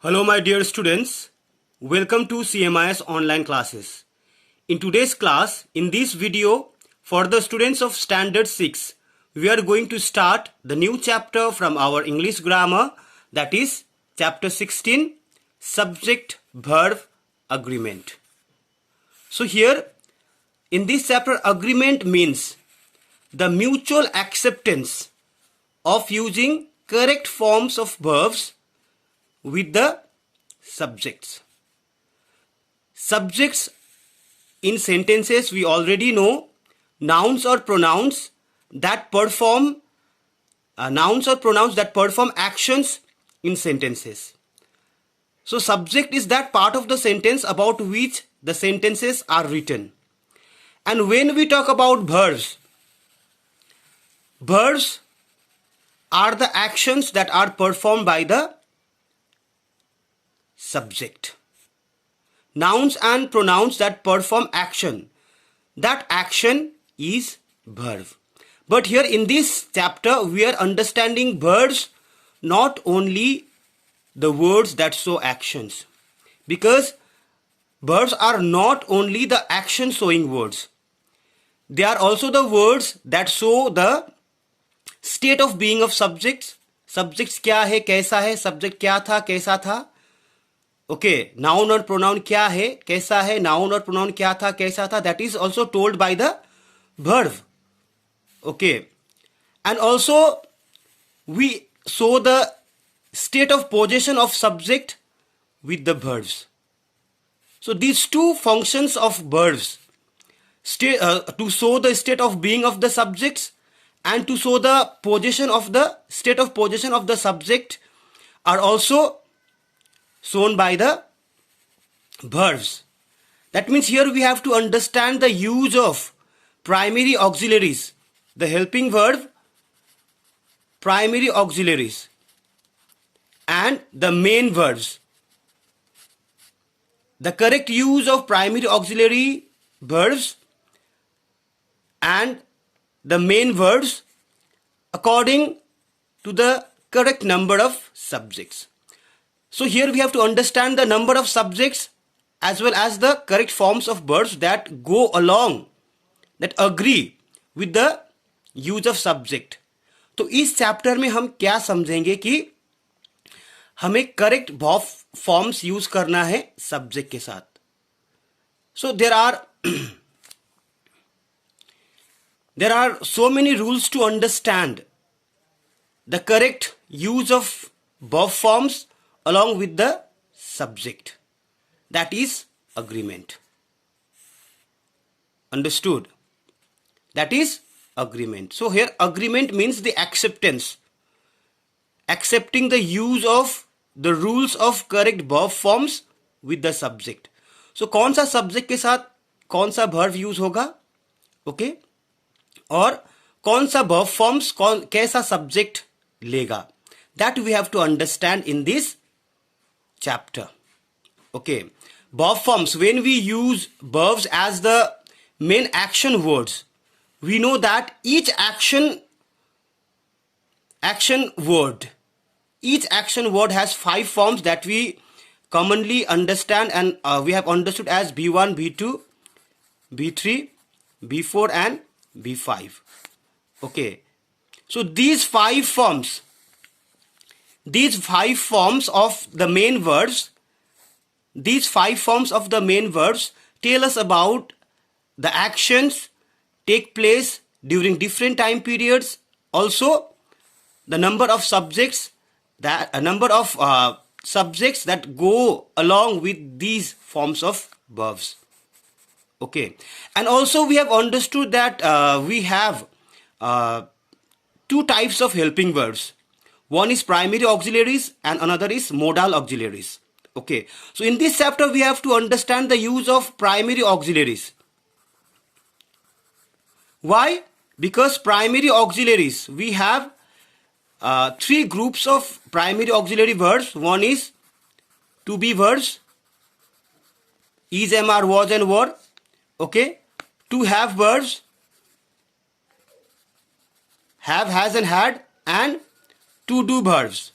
Hello my dear students, welcome to CMIS online classes. In today's class, in this video, for the students of standard 6, we are going to start the new chapter from our English grammar, that is chapter 16, subject verb agreement. So here in this chapter, agreement means the mutual acceptance of using correct forms of verbs with the subjects. Subjects in sentences we already know, nouns or pronouns that perform actions in sentences. So subject is that part of the sentence about which the sentences are written. And when we talk about verbs are the actions that are performed by the subject. Nouns and pronouns that perform action, that action is verb. But here in this chapter we are understanding verbs, not only the words that show actions, because verbs are not only the action showing words, they are also the words that show the state of being of subjects. Subjects क्या है, कैसा है, subject क्या था, कैसा था. Okay, noun और pronoun क्या है, कैसा है, noun और pronoun क्या था, कैसा था, that is also told by the verb. Okay, and also we show the state of possession of subject with the verbs. So these two functions of verbs, to show the state of being of the subjects and to show the state of possession of the subject, are also shown by the verbs. That means here we have to understand the use of primary auxiliaries, the helping verb, primary auxiliaries, and the main verbs. The correct use of primary auxiliary verbs and the main verbs according to the correct number of subjects. So here we have to understand the number of subjects as well as the correct forms of verbs that go along, that agree with the use of subject. तो इस chapter में हम क्या समझेंगे कि हमें correct verb forms use करना है सब्जेक्ट के साथ. So there are so many rules to understand the correct use of verb forms along with the subject, that is agreement. Understood? That is agreement. So here agreement means the acceptance, accepting the use of the rules of correct verb forms with the subject. So कौन सा subject के साथ कौन सा verb use होगा, okay, और कौन सा verb forms कैसा subject लेगा, that we have to understand in this chapter. Okay, verb forms, when we use verbs as the main action words, we know that each action word has 5 forms that we commonly understand, and we have understood as B1, B2, B3, B4 and B5. Okay, so these 5 forms of the main verbs, tell us about the actions take place during different time periods, also the number of subjects that go along with these forms of verbs. Okay, and also we have understood that we have 2 types of helping verbs. One is primary auxiliaries and another is modal auxiliaries. Okay, so in this chapter we have to understand the use of primary auxiliaries. Why? Because primary auxiliaries, we have 3 groups of primary auxiliary verbs. One is to be verbs, is, am, are, was and were. Okay, to have verbs, have, has and had, and to do verbs,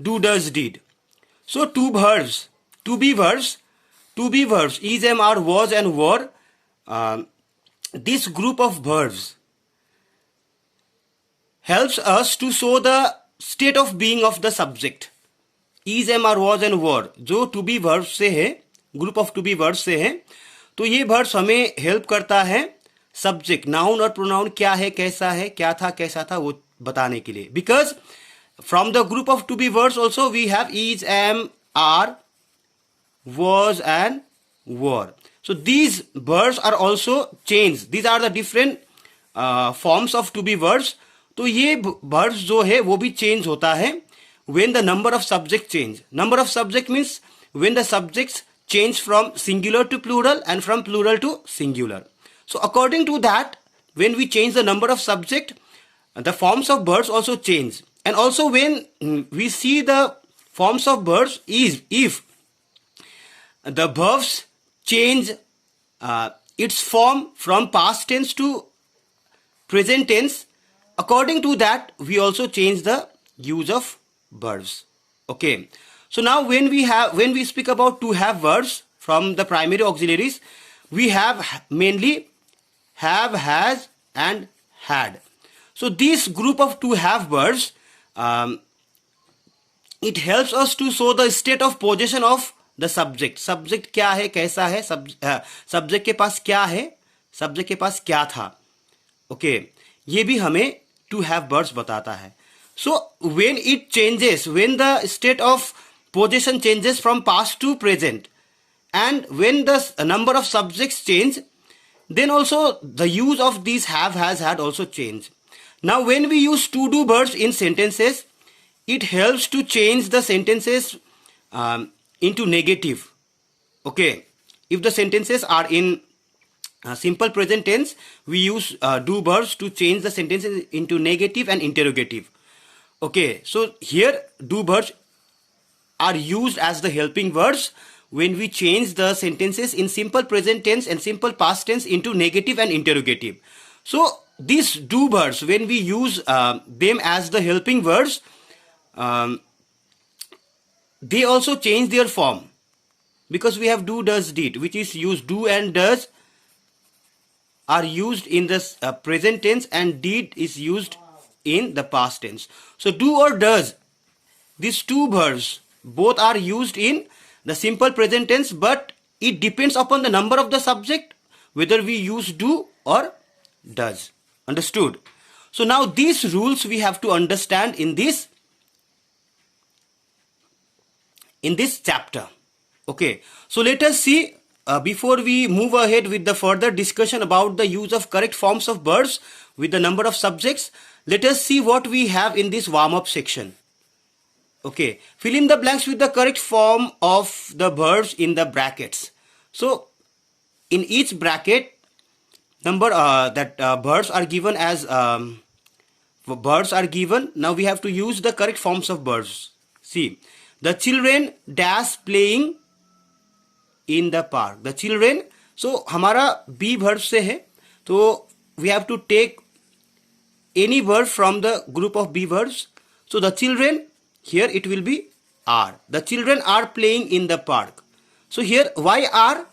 do, does, did. So two verbs, to be verbs, is, am, are, was and were. This group of verbs helps us to show the state of being of the subject. is, am, are, was and were जो to be verbs से है, group of to be verbs से है, तो ये verbs हमें help करता है सब्जेक्ट, नाउन और प्रोनाउन क्या है, कैसा है, क्या था, कैसा था, वो बताने के लिए. Because from the group of to be words also we have is, am, are, was and were. So these verbs are also changed. These are the different forms of to be verbs. तो ये verbs जो है वो भी change होता है when the number of subject change. Number of subject means when the subjects change from singular to plural and from plural to singular. So according to that, when we change the number of subject, the forms of verbs also change. And also when we see the forms of verbs is if the verbs change its form from past tense to present tense, according to that we also change the use of verbs. Okay, so now when we speak about to have verbs from the primary auxiliaries, we have mainly have, has and had. So this group of to have verbs, it helps us to show the state of possession of the subject. Subject क्या है, कैसा है, subject के पास क्या है, subject के पास क्या था. Okay, ये भी हमें to have verbs बताता है. So when it changes, when the state of possession changes from past to present, and when the number of subjects change, then also the use of these have, has, had also change. Now when we use to do verbs in sentences, it helps to change the sentences into negative. Okay, if the sentences are in simple present tense, we use do verbs to change the sentences into negative and interrogative. Okay, so here do verbs are used as the helping verbs when we change the sentences in simple present tense and simple past tense into negative and interrogative. So these do verbs, when we use them as the helping verbs, they also change their form, because we have do, does, did, which is used. Do and does are used in the present tense and did is used in the past tense. So do or does, these two verbs both are used in the simple present tense, but it depends upon the number of the subject whether we use do or does. Understood? So now these rules we have to understand in this chapter. Okay, so let us see, before we move ahead with the further discussion about the use of correct forms of verbs with the number of subjects, let us see what we have in this warm-up section. Okay, fill in the blanks with the correct form of the verbs in the brackets. So in each bracket, number verbs are given as verbs are given. Now we have to use the correct forms of verbs. See, the children dash playing in the park. The children, so हमारा be verb से है, तो we have to take any verb from the group of be verbs. So the children, here it will be are. The children are playing in the park. So here why are?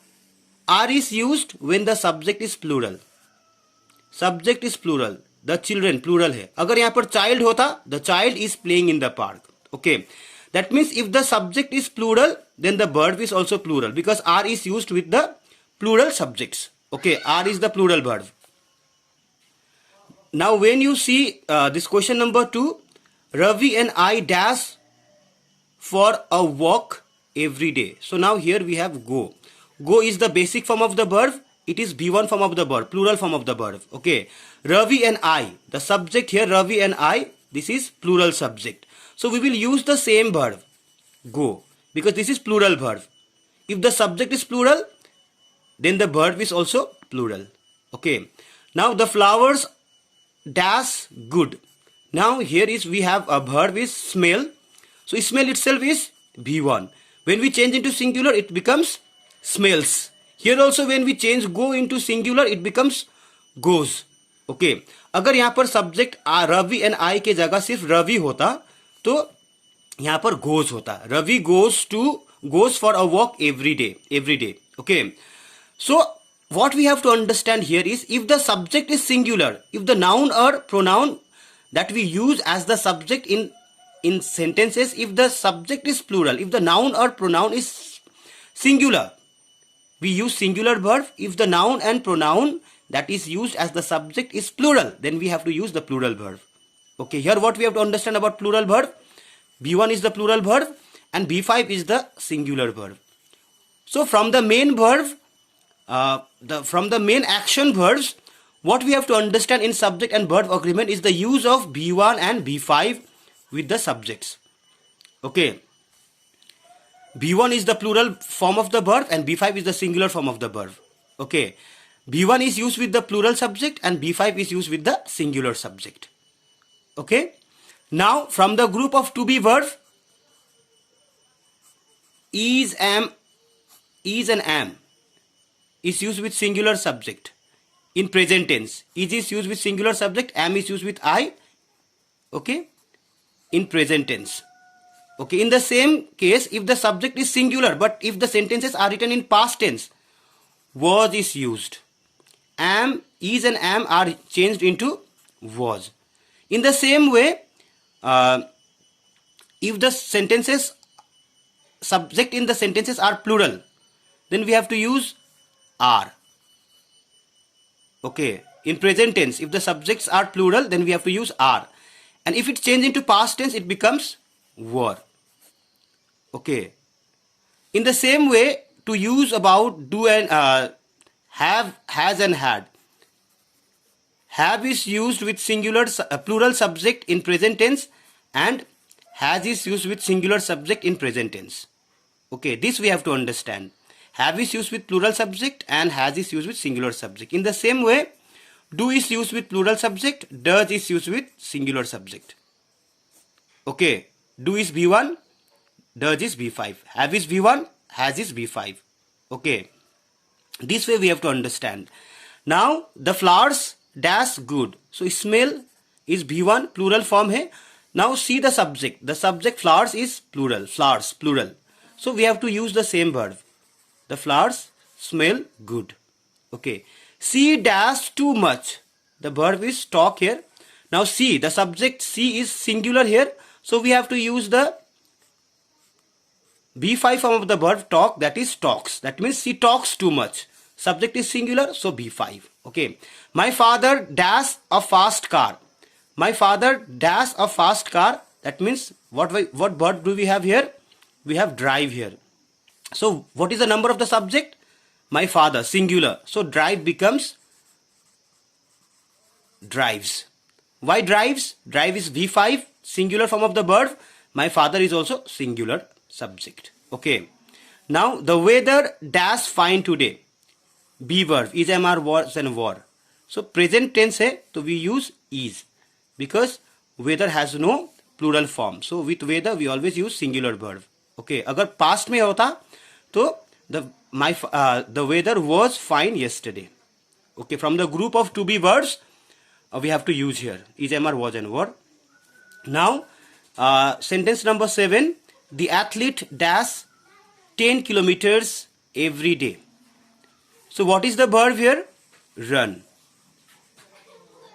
Are is used when the subject is plural. Subject is plural. The children plural है. अगर यहाँ पर child होता, the child is playing in the park. Okay. That means if the subject is plural, then the verb is also plural, because are is used with the plural subjects. Okay, are is the plural verb. Now when you see this question number 2, Ravi and I dash for a walk every day. So now here we have go. Go is the basic form of the verb. It is B1 form of the verb, plural form of the verb. Okay, Ravi and I, the subject here Ravi and I, this is plural subject. So we will use the same verb, go, because this is plural verb. If the subject is plural, then the verb is also plural. Okay. Now the flowers dash good. Now here is we have a verb is smell. So smell itself is B1. When we change into singular, it becomes smells. Here also when we change go into singular, it becomes goes. Okay. अगर यहाँ पर subject Ravi and I के जगह सिर्फ Ravi होता, तो यहाँ पर goes होता है. Ravi goes for a walk every day. Okay. So what we have to understand here is, if the subject is singular, if the noun or pronoun that we use as the subject in sentences, if the subject is plural, if the noun or pronoun is singular, we use singular verb. If the noun and pronoun that is used as the subject is plural, then we have to use the plural verb. Okay, here what we have to understand about plural verb: B1 is the plural verb and B5 is the singular verb. So from the main verb, from the main action verbs, what we have to understand in subject and verb agreement is the use of B1 and B5 with the subjects. Okay. B1 is the plural form of the verb and B5 is the singular form of the verb. Okay. B1 is used with the plural subject and B5 is used with the singular subject. Okay. Now from the group of to be verbs, is, am is used with singular subject in present tense. Is used with singular subject, am is used with I. Okay. In present tense. Okay, in the same case, if the subject is singular, but if the sentences are written in past tense, was is used. Am, is and am are changed into was. In the same way, if the sentences, subject in the sentences are plural, then we have to use are. Okay, in present tense, if the subjects are plural, then we have to use are. And if it's changed into past tense, it becomes were. Okay. In the same way, to use about do and have, has and had. Have is used with singular plural subject in present tense and has is used with singular subject in present tense. Okay, this we have to understand. Have is used with plural subject and has is used with singular subject. In the same way, do is used with plural subject, does is used with singular subject. Okay, do is B1, does is B5. Have is B1, has is B5. Okay, this way we have to understand. Now the flowers dash good. So smell is B1, plural form hai. Now see the subject. The subject flowers is plural. Flowers, plural. So we have to use the same verb. The flowers smell good. Okay. See dash too much. The verb is talk here. Now see, the subject see is singular here. So we have to use the B5 form of the verb talk, that is talks. That means she talks too much. Subject is singular, so B5. Okay. My father dash a fast car. My father dash a fast car. That means what verb do we have here? We have drive here. So what is the number of the subject? My father, singular. So drive becomes drives. Why drives? Drive is V5, singular form of the verb. My father is also singular subject. Okay. Now the weather dash fine today. B verb, is, am, are, was and were. So present tense hai, so we use is, because weather has no plural form. So with weather we always use singular verb. Okay. Agar past mein hota, to the weather was fine yesterday. Okay. From the group of to be verbs, we have to use here is, am, are, was and were. Now sentence number 7. The athlete dash 10 kilometers every day. So what is the verb here? Run.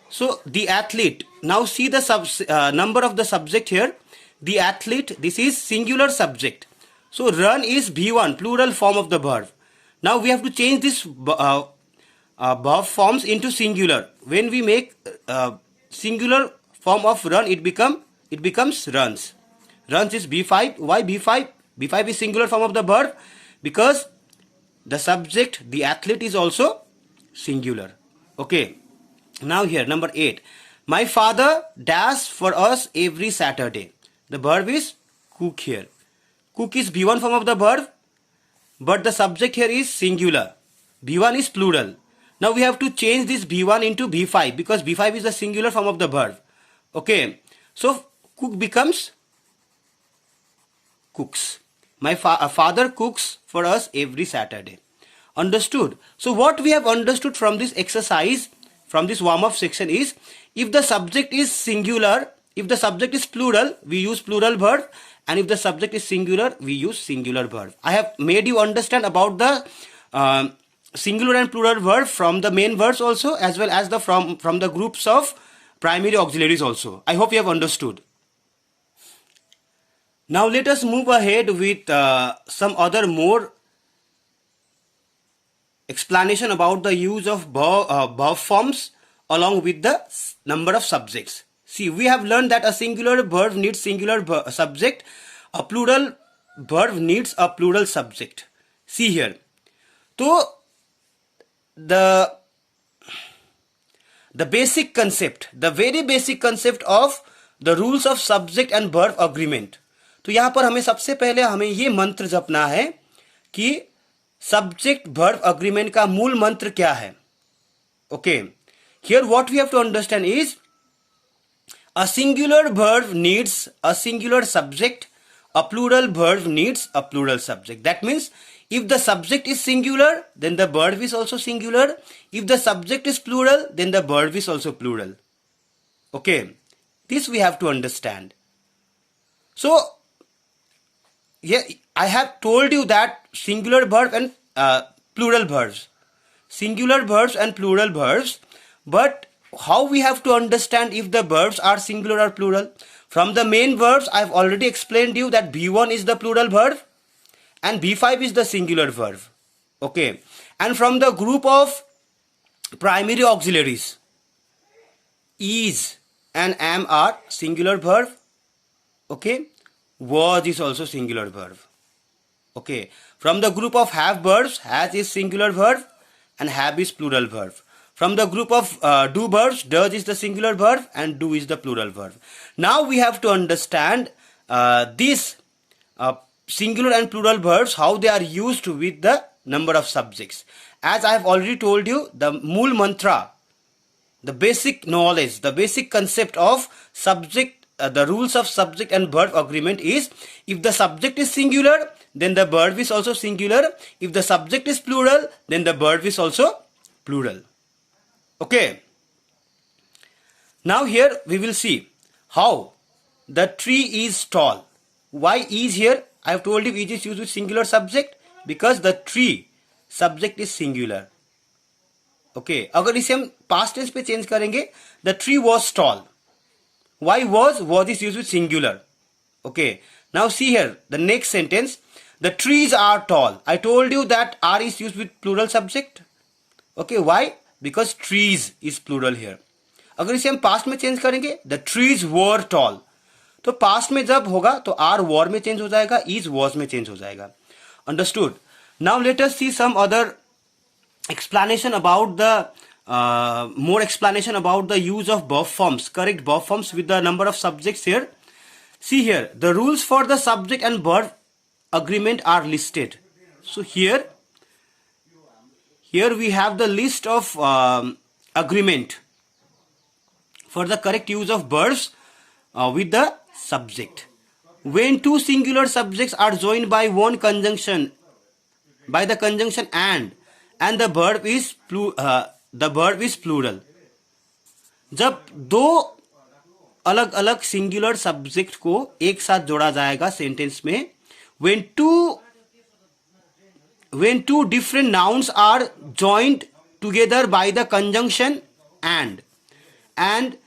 So the athlete. Now see the number of the subject here. The athlete. This is singular subject. So run is B1, plural form of the verb. Now we have to change this verb forms into singular. When we make singular form of run, it becomes runs. Runs is B5. Why B5? B5 is singular form of the verb because the subject, the athlete, is also singular. Okay. Now here, number 8. My father dash for us every Saturday. The verb is cook here. Cook is B1 form of the verb, but the subject here is singular. B1 is plural. Now we have to change this B1 into B5 because B5 is the singular form of the verb. Okay. So cook becomes cooks. My father cooks for us every Saturday. Understood? So what we have understood from this exercise, from this warm-up section is, if the subject is singular if the subject is plural, we use plural verb, and if the subject is singular, we use singular verb. I have made you understand about the singular and plural verb from the main verbs also, as well as the from the groups of primary auxiliaries also. I hope you have understood. Now let us move ahead with some other more explanation about the use of verb forms along with the number of subjects. See, we have learned that a singular verb needs singular subject, a plural verb needs a plural subject. See here. So the basic concept, the very basic concept of the rules of subject and verb agreement. तो यहाँ पर हमें सबसे पहले हमें ये मंत्र जपना है कि सब्जेक्ट वर्ब अग्रीमेंट का मूल मंत्र क्या है. Okay, here what we have to understand is a singular verb needs a singular subject, a plural verb needs a plural subject. That means if the subject is singular, then the verb is also singular. If the subject is plural, then the verb is also plural. Okay, this we have to understand. So yeah, I have told you that singular verb and plural verbs, singular verbs and plural verbs, but how we have to understand if the verbs are singular or plural? From the main verbs, I have already explained you that B1 is the plural verb and B5 is the singular verb. Okay, and from the group of primary auxiliaries, is and am are singular verb. Okay, was is also singular verb. Okay, from the group of have verbs, has is singular verb and have is plural verb. From the group of do verbs, does is the singular verb and do is the plural verb. Now we have to understand these singular and plural verbs, how they are used with the number of subjects. As I have already told you, the mool mantra, the basic knowledge, the basic concept of subject, the rules of subject and verb agreement is, if the subject is singular, then the verb is also singular. If the subject is plural, then the verb is also plural. Okay, now here we will see how the tree is tall. Why is here? I have told you is is used with singular subject because the tree subject is singular. Okay, अगर इसे हम past tense पे change करेंगे, the tree was tall. Why was is used with singular. Okay, now see here the next sentence, the trees are tall. I told you that are is used with plural subject. Okay, why? Because trees is plural here. अगर इसे हम past में change करेंगे, the trees were tall, तो past में जब होगा तो आर वॉर में चेंज हो जाएगा, इज वॉज में चेंज हो जाएगा. Understood. Now let us see some other explanation about the more explanation about the use of verb forms, correct verb forms with the number of subjects here. See here, the rules for the subject and verb agreement are listed. So here we have the list of agreement for the correct use of verbs with the subject. When two singular subjects are joined by one conjunction, by the conjunction and the verb is plural. जब दो अलग अलग singular subject को एक साथ जोड़ा जाएगा sentence में, when two different nouns are joined together by the conjunction and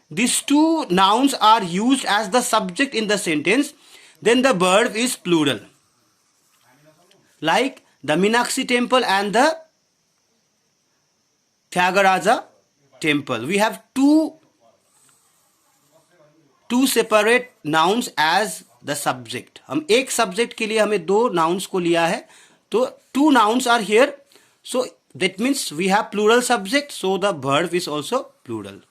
these two nouns are used as the subject in the sentence, then the verb is plural. Like the Meenakshi temple and the Tyagaraja temple. We have two separate nouns as the subject. हम एक subject के लिए हमें दो nouns को लिया है, तो two nouns are here. So that means we have plural subject, so the verb is also plural.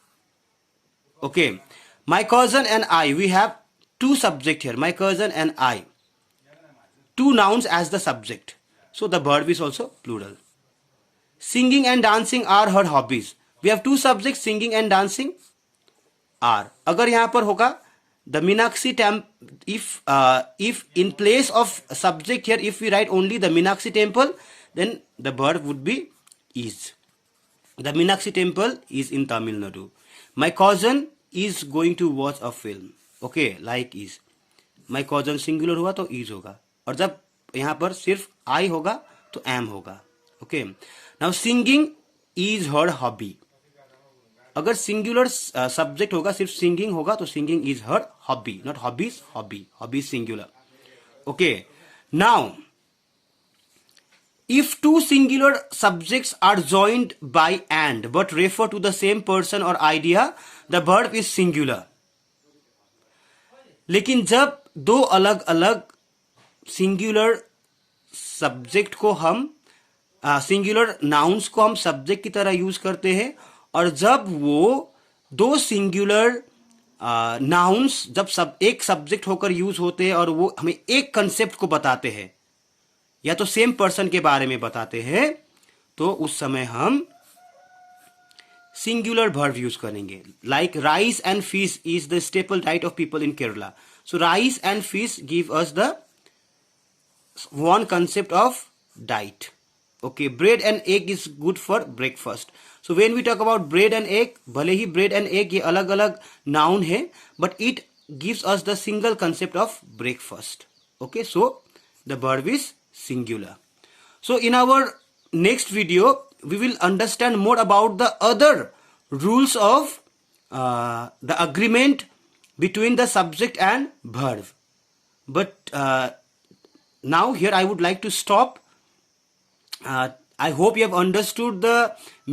Okay, my cousin and I, we have two subject here, my cousin and I, two nouns as the subject, so the verb is also plural. Singing and dancing are her hobbies. We have two subjects, singing and dancing are. अगर यहाँ पर होगा the Meenakshi temple, if in place of subject here, if we write only the Meenakshi temple, then the verb would be is. The Meenakshi temple is in Tamil Nadu. My cousin is going to watch a film. Okay, like is, my cousin singular हुआ तो is होगा, और जब यहाँ पर सिर्फ आई होगा तो एम होगा। Okay, now singing is her hobby, अगर सिंगुलर सब्जेक्ट होगा, सिर्फ सिंगिंग होगा तो singing is her hobby, not hobbies, hobby, hobby singular. Okay, now if two singular subjects are joined by and but refer to the same person or idea, the verb is singular. लेकिन जब दो अलग अलग singular subject को हम singular nouns को हम subject की तरह यूज करते हैं, और जब वो दो सिंगुलर नाउन्स जब सब एक सब्जेक्ट होकर यूज होते हैं और वो हमें एक कंसेप्ट को बताते हैं या तो सेम पर्सन के बारे में बताते हैं, तो उस समय हम सिंगुलर वर्ब यूज करेंगे। Like rice and fish is the staple diet of people in Kerala, so rice and fish give us the one concept of diet. Okay, bread and egg is good for breakfast, so when we talk about bread and egg, भले ही bread and egg ये अलग अलग noun है, but it gives us the single concept of breakfast. Okay, so the verb is singular. So in our next video we will understand more about the other rules of the agreement between the subject and verb, but now here I would like to stop. I hope you have understood the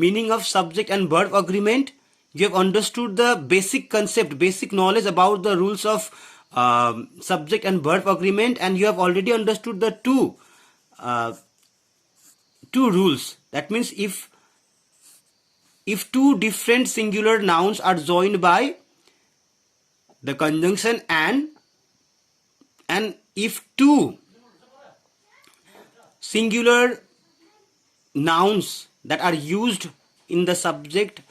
meaning of subject and verb agreement. You have understood the basic concept, basic knowledge about the rules of subject and verb agreement, and you have already understood the two rules. That means if two different singular nouns are joined by the conjunction and if two singular nouns that are used in the subject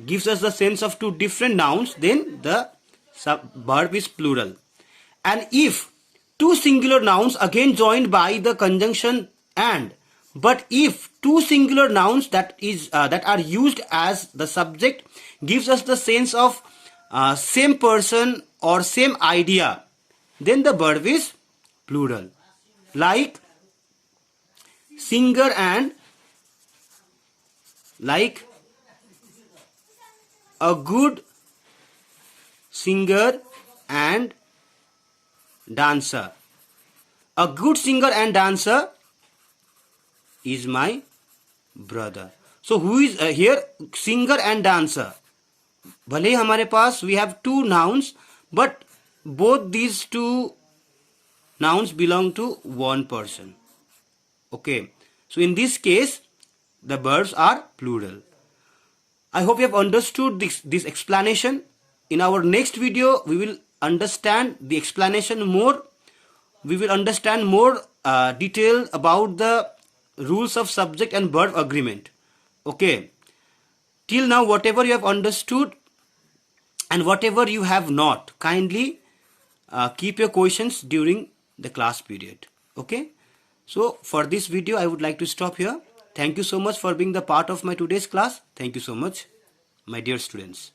gives us the sense of two different nouns, then the verb is plural. And if two singular nouns again joined by the conjunction and, but if two singular nouns that are used as the subject gives us the sense of same person or same idea, then the verb is plural. Like singer and, like a good singer and dancer. A good singer and dancer is my brother. So who is here singer and dancer? भले हमारे पास we have two nouns, but both these two nouns belong to one person. Okay, so in this case the verbs are plural. I hope you have understood this explanation. In our next video we will understand the explanation more. We will understand more detail about the rules of subject and verb agreement. Okay, till now whatever you have understood and whatever you have not, kindly keep your questions during the class period. Okay, so for this video I would like to stop here. Thank you so much for being the part of my today's class. Thank you so much, my dear students.